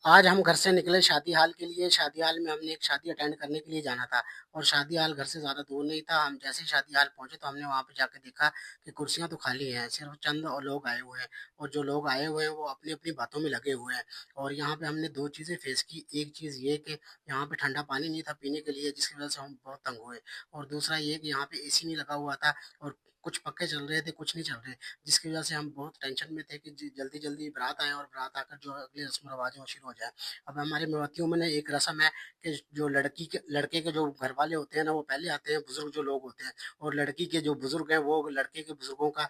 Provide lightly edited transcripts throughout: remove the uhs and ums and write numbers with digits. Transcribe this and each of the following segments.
आज हम घर से निकले शादी हाल के लिए। शादी हाल में हमने एक शादी अटेंड करने के लिए जाना था और शादी हाल घर से ज़्यादा दूर नहीं था। हम जैसे ही शादी हाल पहुंचे तो हमने वहां पे जाके देखा कि कुर्सियां तो खाली हैं, सिर्फ चंद और लोग आए हुए हैं। और जो लोग आए हुए हैं वो अपनी अपनी बातों में लगे हुए हैं। और यहाँ पे हमने दो चीज़ें फेस की। एक चीज़ ये कि यहाँ पे ठंडा पानी नहीं था पीने के लिए, जिसकी वजह से हम बहुत तंग हुए। और दूसरा ये कि यहाँ पे एसी नहीं लगा हुआ था और कुछ पक्के चल रहे थे, कुछ नहीं चल रहे, जिसकी वजह से हम बहुत टेंशन में थे कि जल्दी जल्दी बारात आए और बारात आकर जो अगली रस्म रवाज है वो शुरू हो जाए। अब हमारे मेवातियों में ना एक रस्म है कि जो लड़के के जो घर वाले होते हैं ना वो पहले आते हैं, बुजुर्ग जो लोग होते हैं, और लड़की के जो बुजुर्ग हैं वो लड़के के बुजुर्गों का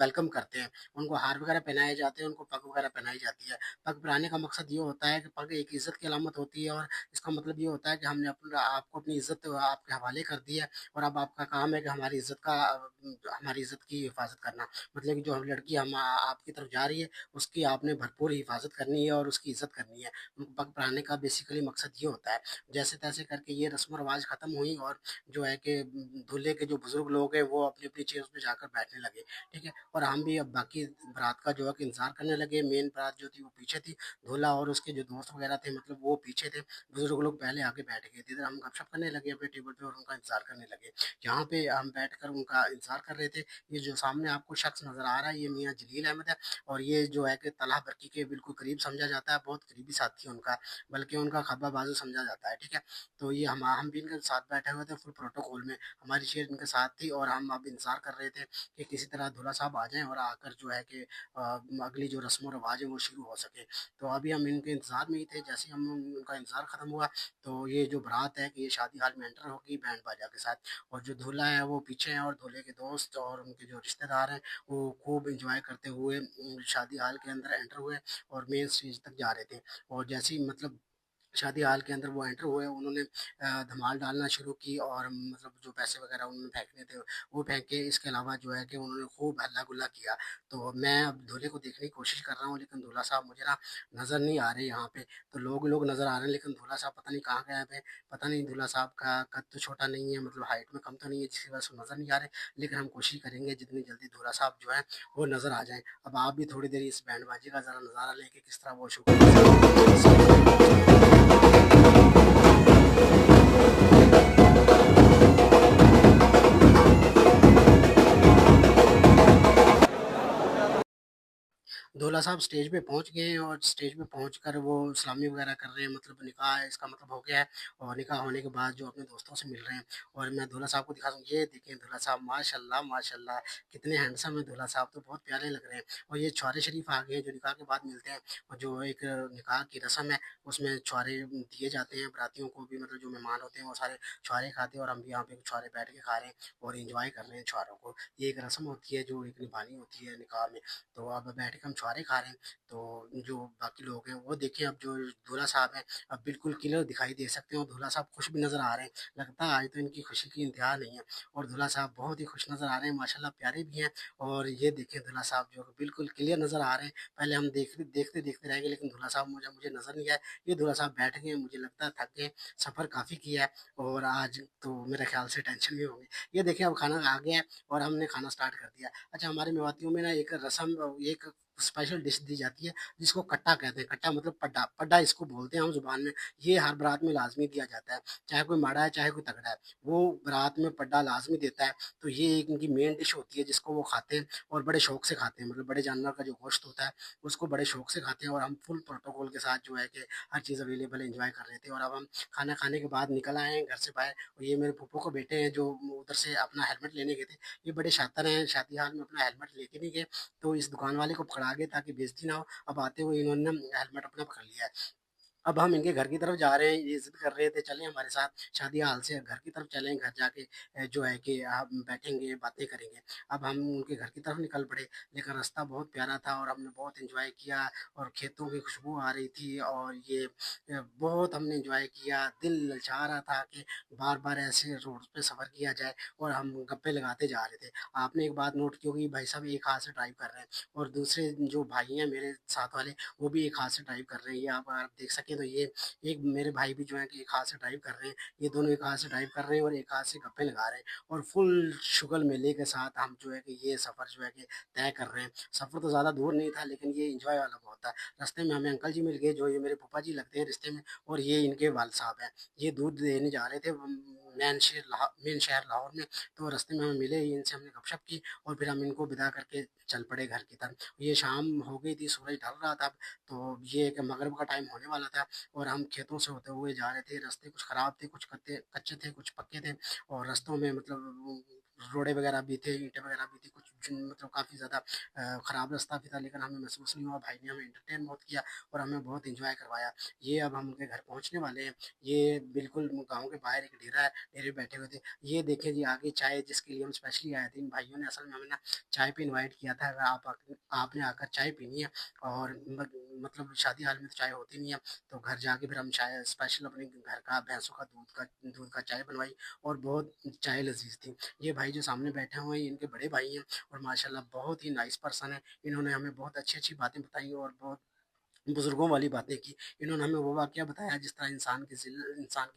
वेलकम करते हैं। उनको हार वगैरह पहनाए जाते हैं, उनको पग वगैरह पहनाई जाती है। पग पहनाने का मकसद ये होता है कि पग एक इज्जत की अलामत होती है, और इसका मतलब ये होता है कि हमने अपना आपको अपनी इज्जत आपके हवाले कर दी है, और अब आपका काम है कि हमारी इज्जत की हिफाजत करना। मतलब कि जो हम लड़की हम आपकी तरफ जा रही है उसकी आपने भरपूर हिफाजत करनी है और उसकी इज्जत करनी है। पग बढ़ाने का बेसिकली मकसद ये होता है। जैसे तैसे करके ये रस्म रिवाज खत्म हुई और जो है कि दूल्हे के जो बुजुर्ग लोग हैं वो अपनी अपनी चेयर पे जाकर बैठने लगे। ठीक है, और हम भी अब बाकी बारात का जो है कि इंतजार करने लगे। मेन बारात जो थी वो पीछे थी, दूल्हा और उसके जो दोस्त वगैरह थे मतलब वो पीछे थे, बुजुर्ग लोग पहले आके बैठ गए थे। इधर हम गपशप करने लगे अपने टेबल पे और उनका इंतजार करने लगे। यहाँ पे हम बैठकर उनका इंतजार कर रहे थे। ये जो सामने आपको शख्स नजर आ रहा है ये मियाँ जलील अहमद है, और ये जो है कि तलहा बरकी के बिल्कुल करीब समझा जाता है, बहुत करीबी साथी है उनका, बल्कि उनका खब्बा बाजू समझा जाता है। ठीक है, तो ये हम भी इनके साथ बैठे हुए थे फुल प्रोटोकॉल में। हमारी चेयर इनके साथ थी और हम अब इंतजार कर रहे थे कि किसी तरह दूल्हा साहब आ जाएं और आकर जो है कि अगली जो रस्म रवाज है वो शुरू हो सके। तो अभी हम इनके इंतजार में ही थे। जैसे ही हम उनका इंतजार खत्म हुआ तो ये जो बारात है कि ये शादी हाल में एंटर होगी बैंड बाजा के साथ, और जो दूल्हा है वो पीछे हैं और दूल्हे के दोस्त और उनके जो रिश्तेदार हैं वो खूब इंजॉय करते हुए शादी हाल के अंदर एंटर हुए और मेन स्टेज तक जा रहे थे। और जैसे ही मतलब शादी हाल के अंदर वो एंटर हुए उन्होंने धमाल डालना शुरू की, और मतलब जो पैसे वगैरह उन्होंने फेंकने थे वो फेंके। इसके अलावा जो है कि उन्होंने खूब हल्ला गुल्ला किया। तो मैं अब दूल्हे को देखने की कोशिश कर रहा हूँ लेकिन दूल्हा साहब मुझे ना नज़र नहीं आ रहे यहाँ पे। तो लोग लोग नज़र आ रहे हैं लेकिन दूल्हा साहब पता नहीं कहाँ गए हैं। पता नहीं, दूल्हा साहब का कद तो छोटा नहीं है, मतलब हाइट में कम तो नहीं है जिसकी वजह से वो नज़र नहीं आ रहे। लेकिन हम कोशिश करेंगे जितनी जल्दी दूल्हा साहब जो है वो नज़र आ जाएं। अब आप भी थोड़ी देर इस बैंड बाजी का ज़रा नज़ारा लें कि किस तरह वो शो दूल्हा साहब स्टेज पे पहुंच गए हैं और स्टेज पे पहुंचकर वो सलामी वगैरह कर रहे हैं, मतलब निकाह है इसका मतलब हो गया है। और निकाह होने के बाद जो अपने दोस्तों से मिल रहे हैं, और मैं दूल्हा साहब को दिखा दूँ, ये देखें दूल्हा साहब, माशाल्लाह माशाल्लाह कितने हैंडसम है दूल्हा साहब, तो बहुत प्यारे लग रहे हैं। और ये छुआरे शरीफ आ गए हैं जो निकाह के बाद मिलते हैं, और जो एक निकाह की रस्म है उसमें छुआरे दिए जाते हैं बरातियों को भी, मतलब जो मेहमान होते हैं वो सारे छुआरे खाते हैं, और हम भी यहाँ पे छुआरे बैठ के खा रहे हैं और इंजॉय कर रहे हैं छुआरों को। ये एक रस्म होती है जो एक निभानी होती है निकाह में। तो अब बैठ के हम छुआरे खा रहे हैं। तो जो बाकी लोग हैं वो देखें, अब जो दूल्हा साहब हैं अब बिल्कुल क्लियर दिखाई दे सकते हैं और दूल्हा साहब खुश भी नज़र आ रहे हैं। लगता है आज तो इनकी खुशी की इंतहा नहीं है। और दूल्हा साहब बहुत ही खुश नज़र आ रहे हैं, माशाल्लाह प्यारे भी हैं। और ये देखें दूल्हा साहब जो बिल्कुल क्लियर नज़र आ रहे हैं। पहले हम देखते देखते रह गए लेकिन दूल्हा साहब मुझे मुझे नज़र नहीं आए। ये दूल्हा साहब बैठ गए, मुझे लगता है थक गए, सफ़र काफ़ी किया है और आज तो मेरे ख्याल से टेंशन में होंगे। ये देखिए अब खाना आ गया है और हमने खाना स्टार्ट कर दिया। अच्छा, हमारे मेवातियों में ना एक रस्म, एक स्पेशल डिश दी जाती है जिसको कट्टा कहते हैं। कट्टा मतलब पड्डा, पड्डा इसको बोलते हैं हम ज़ुबान में। ये हर बारात में लाज़मी दिया जाता है, चाहे कोई माड़ा है, चाहे कोई तगड़ा है, वो बारात में पड्डा लाज़मी देता है। तो ये एक इनकी मेन डिश होती है जिसको वो खाते हैं और बड़े शौक से खाते हैं। मतलब बड़े जानवर का जो गोश्त होता है उसको बड़े शौक से खाते हैं, और हम फुल प्रोटोकॉल के साथ जो है कि हर चीज़ अवेलेबल एंजॉय कर रहे थे। और अब हम खाना खाने के बाद निकल आए हैं घर से बाहर, और ये मेरे फूफो के बेटे हैं जो उधर से अपना हेलमेट लेने गए थे। ये बड़े शातिर हैं, शादी हाल में अपना हेलमेट लेके नहीं गए, तो इस दुकान वाले को पकड़ा गए ताकि बेइज्जती ना हो। अब आते हुए इन्होंने हेलमेट अपना पकड़ लिया है। अब हम इनके घर की तरफ जा रहे हैं, ये ज़िद कर रहे थे चलें हमारे साथ शादी हाल से घर की तरफ चलें, घर जाके जो है कि हम बैठेंगे बातें करेंगे। अब हम उनके घर की तरफ निकल पड़े, लेकिन रास्ता बहुत प्यारा था और हमने बहुत एंजॉय किया, और खेतों की खुशबू आ रही थी, और ये बहुत हमने एंजॉय किया। दिल ललचा रहा था कि बार बार ऐसे रोड पे सफ़र किया जाए, और हम गप्पे लगाते जा रहे थे। आपने एक बात नोट की होगी, भाई साहब एक हाथ से ड्राइव कर रहे हैं और दूसरे जो भाई हैं मेरे साथ वाले वो भी एक हाथ से ड्राइव कर रहे हैं। ये आप देख सकें देखें तो ये एक मेरे भाई भी जो है कि एक हाथ से ड्राइव कर रहे हैं, ये दोनों एक हाथ से ड्राइव कर रहे हैं और एक हाथ से गप्पे लगा रहे हैं और फुल शुगल मेले के साथ हम जो है कि ये सफ़र जो है कि तय कर रहे हैं। सफ़र तो ज़्यादा दूर नहीं था लेकिन ये एंजॉय वाला बहुत था। रास्ते में हमें अंकल जी मिल गए जो ये मेरे फूफा जी लगते हैं रिश्ते में और ये इनके वाल साहब हैं। ये दूध देने जा रहे थे मेन शहर लाहौर में, तो रास्ते में हमें मिले, इनसे हमने गपशप की और फिर हम इनको विदा करके चल पड़े घर की तरफ। ये शाम हो गई थी, सूरज ढल रहा था, तो ये कि मगरिब का टाइम होने वाला था और हम खेतों से होते हुए जा रहे थे। रास्ते कुछ ख़राब थे, कुछ कच्चे कच्चे थे, कुछ पक्के थे और रास्तों में मतलब रोड़े वगैरह भी थे, ईंटें वगैरह भी थी, कुछ मतलब काफ़ी ज़्यादा ख़राब रास्ता भी था, लेकिन हमें महसूस नहीं हुआ। भाई ने हमें एंटरटेन बहुत किया और हमें बहुत एंजॉय करवाया। ये अब हम उनके घर पहुँचने वाले हैं। ये बिल्कुल गाँव के बाहर एक डेरा है, डेरे पे बैठे हुए थे। ये देखें जी आगे चाय जिसके लिए हम स्पेशली आए थे, इन भाइयों ने असल में हमें ना चाय पे इनवाइट किया था, अगर आपने आकर चाय पीनी है और मतलब शादी हाल में तो चाय होती नहीं है, तो घर जाके फिर हम चाय स्पेशल अपने घर का भैंसों का दूध का चाय बनवाई और बहुत चाय लजीज थी। ये भाई जो सामने बैठे हुए हैं इनके बड़े भाई हैं और माशाल्लाह बहुत ही नाइस पर्सन है। इन्होंने हमें बहुत अच्छी अच्छी बातें बताई और बहुत बुजुर्गों वाली बातें की। इन्होंने हमें वो वाक़या बताया जिस तरह इंसान के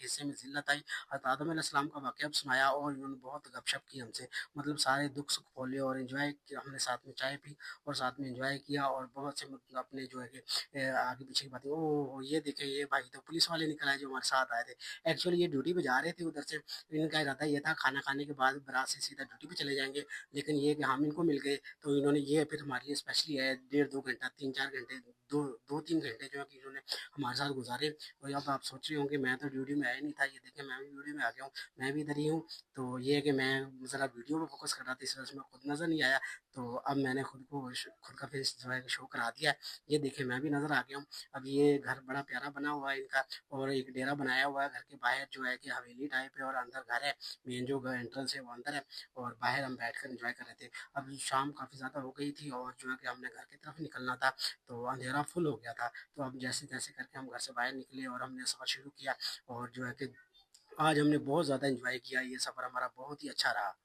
हिस्से में ज़िल्लत आई। हज़रत आदम अलैहिस्सलाम का वाक़या भी सुनाया और इन्होंने बहुत गपशप की हमसे। मतलब सारे दुःख-सुख खोले और एन्जॉय किया हमने, साथ में चाय पी और साथ में एन्जॉय किया और बहुत से मतलब अपने जो है कि आगे-पीछे की बातें, ओह! ये देखें ये भाई तो पुलिस वाले निकल आए जो हमारे साथ आए थे। एक्चुअली ये ड्यूटी पे जा रहे थे उधर से, इनका इरादा ये था खाना खाने के बाद बारात से सीधा ड्यूटी पे चले जाएँगे। लेकिन ये कि हम इनको मिल गए तो इन्होंने ये फिर हमारे लिए स्पेशली आए, डेढ़ 2 घंटा, 3-4 घंटे, 2-3 घंटे जो है कि इन्होंने हमारे साथ गुज़ारे। और अब आप सोच रहे होंगे मैं तो ड्यूटी में आया नहीं था, ये देखें मैं भी ड्यूटी में आ गया हूँ, मैं भी इधर ही हूँ। तो ये है कि मैं ज़रा वीडियो पे फ़ोकस कर रहा था, इस वजह से मैं खुद नज़र नहीं आया। तो अब मैंने खुद का फेस जो है शो करा दिया है। ये देखें मैं भी नज़र आ गया हूँ। अब ये घर बड़ा प्यारा बना हुआ है इनका और एक डेरा बनाया हुआ है। घर के बाहर जो है कि हवेली टाइप है और अंदर घर है। मेन जो एंट्रेंस है वो अंदर है और बाहर हम बैठकर एंजॉय कर रहे थे। अब शाम काफ़ी ज़्यादा हो गई थी और जो है कि हमने घर की तरफ निकलना था, तो अंधेरा फुल हो गया था। तो अब जैसे-तैसे करके हम घर से बाहर निकले और हमने सफ़र शुरू किया और जो है कि आज हमने बहुत ज़्यादा एन्जॉय किया। ये सफ़र हमारा बहुत ही अच्छा रहा।